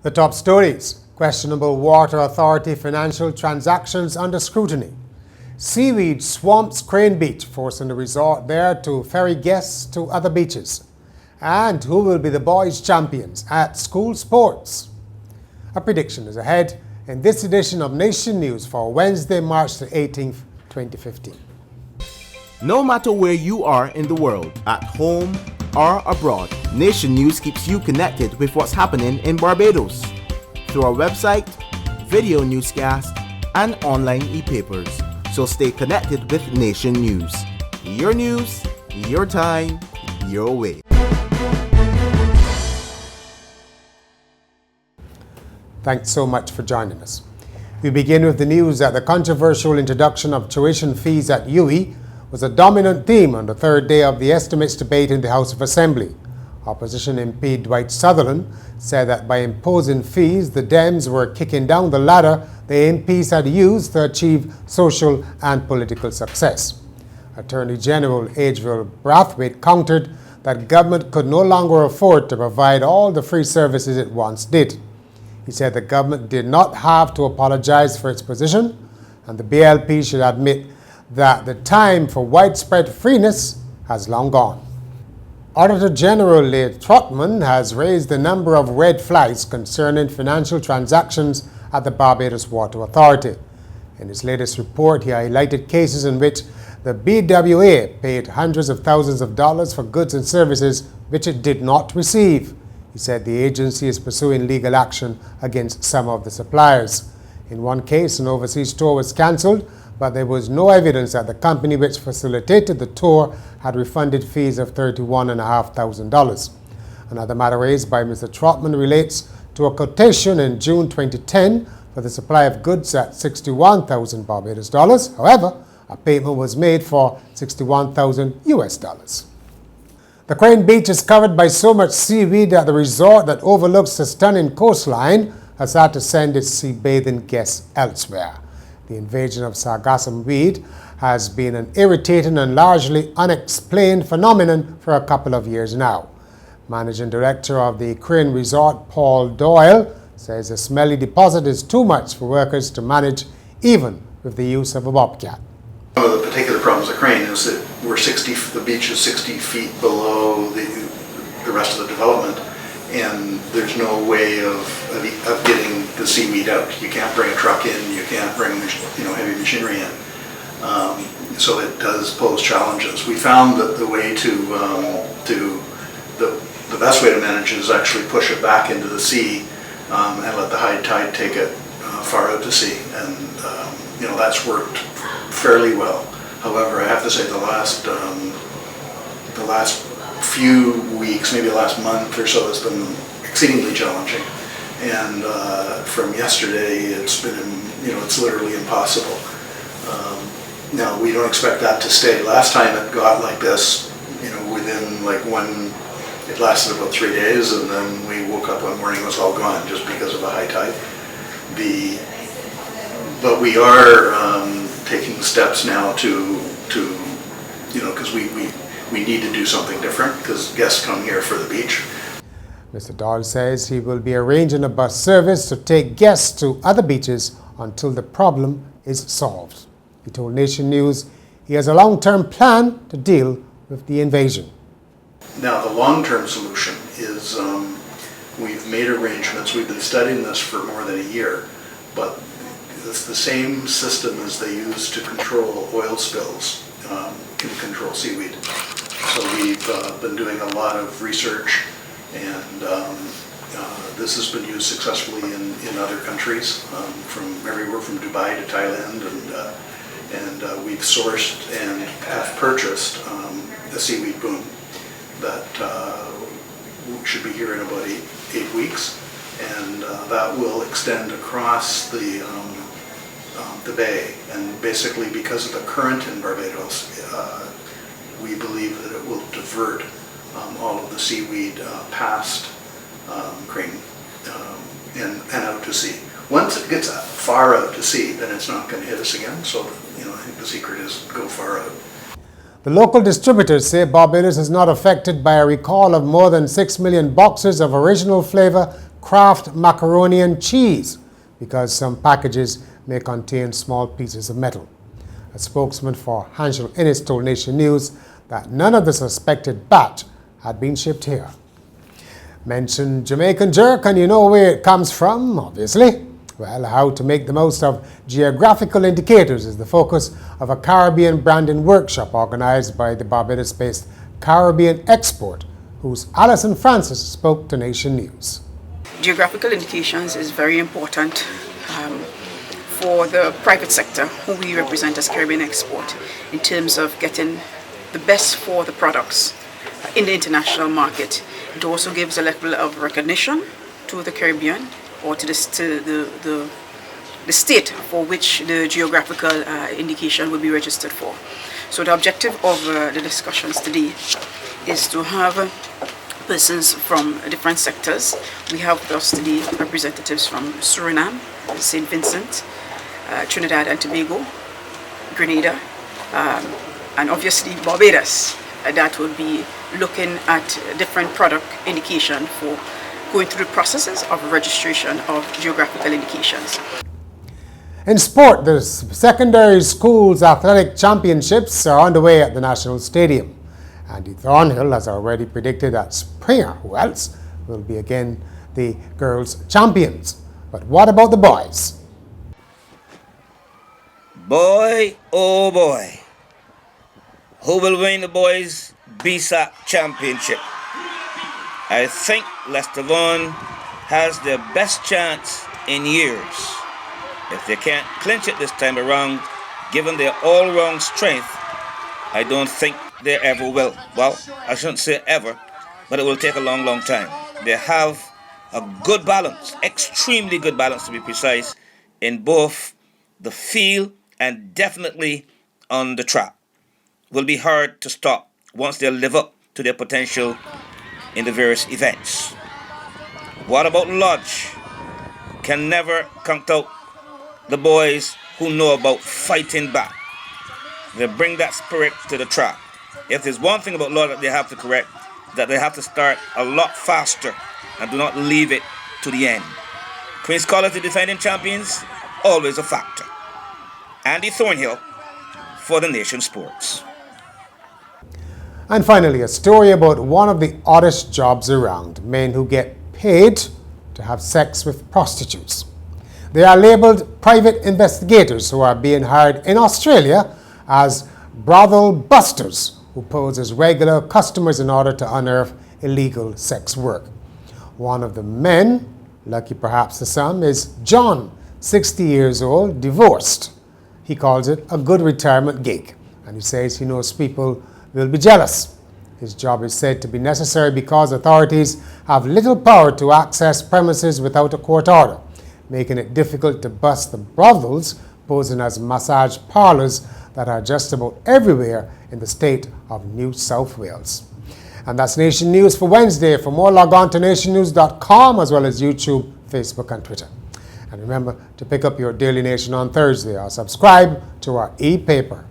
The top stories: questionable Water Authority financial transactions under scrutiny. Seaweed swamps Crane Beach, forcing the resort there to ferry guests to other beaches. And who will be the boys' champions at school sports? A prediction is ahead in this edition of Nation News for Wednesday, March the 18th, 2015. No matter where you are in the world, at home or abroad, Nation News keeps you connected with what's happening in Barbados through our website, video newscast, and online e-papers. So stay connected with Nation News. Your news, your time, your way. Thanks so much for joining us. We begin with the news that the controversial introduction of tuition fees at UWI was a dominant theme on the third day of the estimates debate in the House of Assembly. Opposition MP Dwight Sutherland said that by imposing fees, the Dems were kicking down the ladder the MPs had used to achieve social and political success. Attorney General Adriel Brathwaite countered that government could no longer afford to provide all the free services it once did. He said the government did not have to apologize for its position, and the BLP should admit that the time for widespread freeness has long gone. Auditor General Leigh Trotman has raised a number of red flags concerning financial transactions at the Barbados Water Authority. In his latest report, he highlighted cases in which the BWA paid hundreds of thousands of dollars for goods and services which it did not receive. He said the agency is pursuing legal action against some of the suppliers. In one case, an overseas tour was cancelled, but there was no evidence that the company which facilitated the tour had refunded fees of $31,500. Another matter raised by Mr. Trotman relates to a quotation in June 2010 for the supply of goods at $61,000 Barbados dollars. However, a payment was made for $61,000 US dollars. The Crane Beach is covered by so much seaweed that the resort that overlooks the stunning coastline has had to send its sea bathing guests elsewhere. The invasion of sargassum weed has been an irritating and largely unexplained phenomenon for a couple of years now. Managing Director of the Crane Resort, Paul Doyle, says the smelly deposit is too much for workers to manage, even with the use of a bobcat. One of the particular problems at Crane is that the beach is 60 feet below the rest of the development, and there's no way of getting the seaweed out. You can't bring a truck in, you can't bring heavy machinery in. So it does pose challenges. We found that the way the best way to manage it is actually push it back into the sea and let the high tide take it far out to sea, and that's worked fairly well. However, I have to say the last few weeks, maybe the last month or so, has been exceedingly challenging. And from yesterday, it's been, it's literally impossible. Now, we don't expect that to stay. Last time it got like this, within it lasted about 3 days, and then we woke up one morning, it was all gone just because of a high tide. But we are taking steps now because we need to do something different because guests come here for the beach. Mr. Doyle says he will be arranging a bus service to take guests to other beaches until the problem is solved. He told Nation News he has a long-term plan to deal with the invasion. Now, the long-term solution is we've made arrangements. We've been studying this for more than a year, but it's the same system as they use to control oil spills, can control seaweed. So we've been doing a lot of research, and this has been used successfully in other countries, from everywhere from Dubai to Thailand, and we've sourced and have purchased a seaweed boom that should be here in about eight weeks, and that will extend across the bay. And basically, because of the current in Barbados, we believe that it will divert all of the seaweed past Crane and out to sea. Once it gets far out to sea, then it's not going to hit us again. So, I think the secret is go far out. The local distributors say Barbados is not affected by a recall of more than 6 million boxes of original flavor Kraft macaroni and cheese because some packages may contain small pieces of metal. A spokesman for Hanshel Innes told Nation News that none of the suspected batch had been shipped here. Mention Jamaican jerk and you know where it comes from, obviously. Well, how to make the most of geographical indicators is the focus of a Caribbean branding workshop organized by the Barbados-based Caribbean Export, whose Alison Francis spoke to Nation News. Geographical indications is very important for the private sector, who we represent as Caribbean Export, in terms of getting the best for the products in the international market. It also gives a level of recognition to the Caribbean or to the state for which the geographical indication will be registered for. So the objective of the discussions today is to have persons from different sectors. We have with us today representatives from Suriname, St. Vincent, Trinidad and Tobago, Grenada, and obviously Barbados. That will be looking at different product indication for going through the processes of registration of geographical indications. In sport, the secondary schools athletic championships are underway at the National Stadium. Andy Thornhill has already predicted that Springer, who else, will be again the girls' champions. But what about the boys? Boy, oh boy. Who will win the boys' BSAC championship? I think Leicester Vaughan has their best chance in years. If they can't clinch it this time around, given their all-round strength, I don't think they ever will. Well, I shouldn't say ever, but it will take a long, long time. They have a good balance, extremely good balance to be precise, in both the field and definitely on the track. Will be hard to stop once they live up to their potential in the various events. What about Lodge? Can never count out the boys who know about fighting back. They bring that spirit to the track. If there's one thing about Lodge that they have to correct, that they have to start a lot faster and do not leave it to the end. Queen's College, the defending champions, always a factor. Andy Thornhill for the Nation Sports. And finally, a story about one of the oddest jobs around, men who get paid to have sex with prostitutes. They are labelled private investigators who are being hired in Australia as brothel busters who pose as regular customers in order to unearth illegal sex work. One of the men, lucky perhaps to some, is John, 60 years old, divorced. He calls it a good retirement gig, and he says he knows people will be jealous. His job is said to be necessary because authorities have little power to access premises without a court order, making it difficult to bust the brothels posing as massage parlors that are just about everywhere in the state of New South Wales. And that's Nation News for Wednesday. For more, log on to nationnews.com as well as YouTube, Facebook and Twitter. And remember to pick up your Daily Nation on Thursday or subscribe to our e-paper.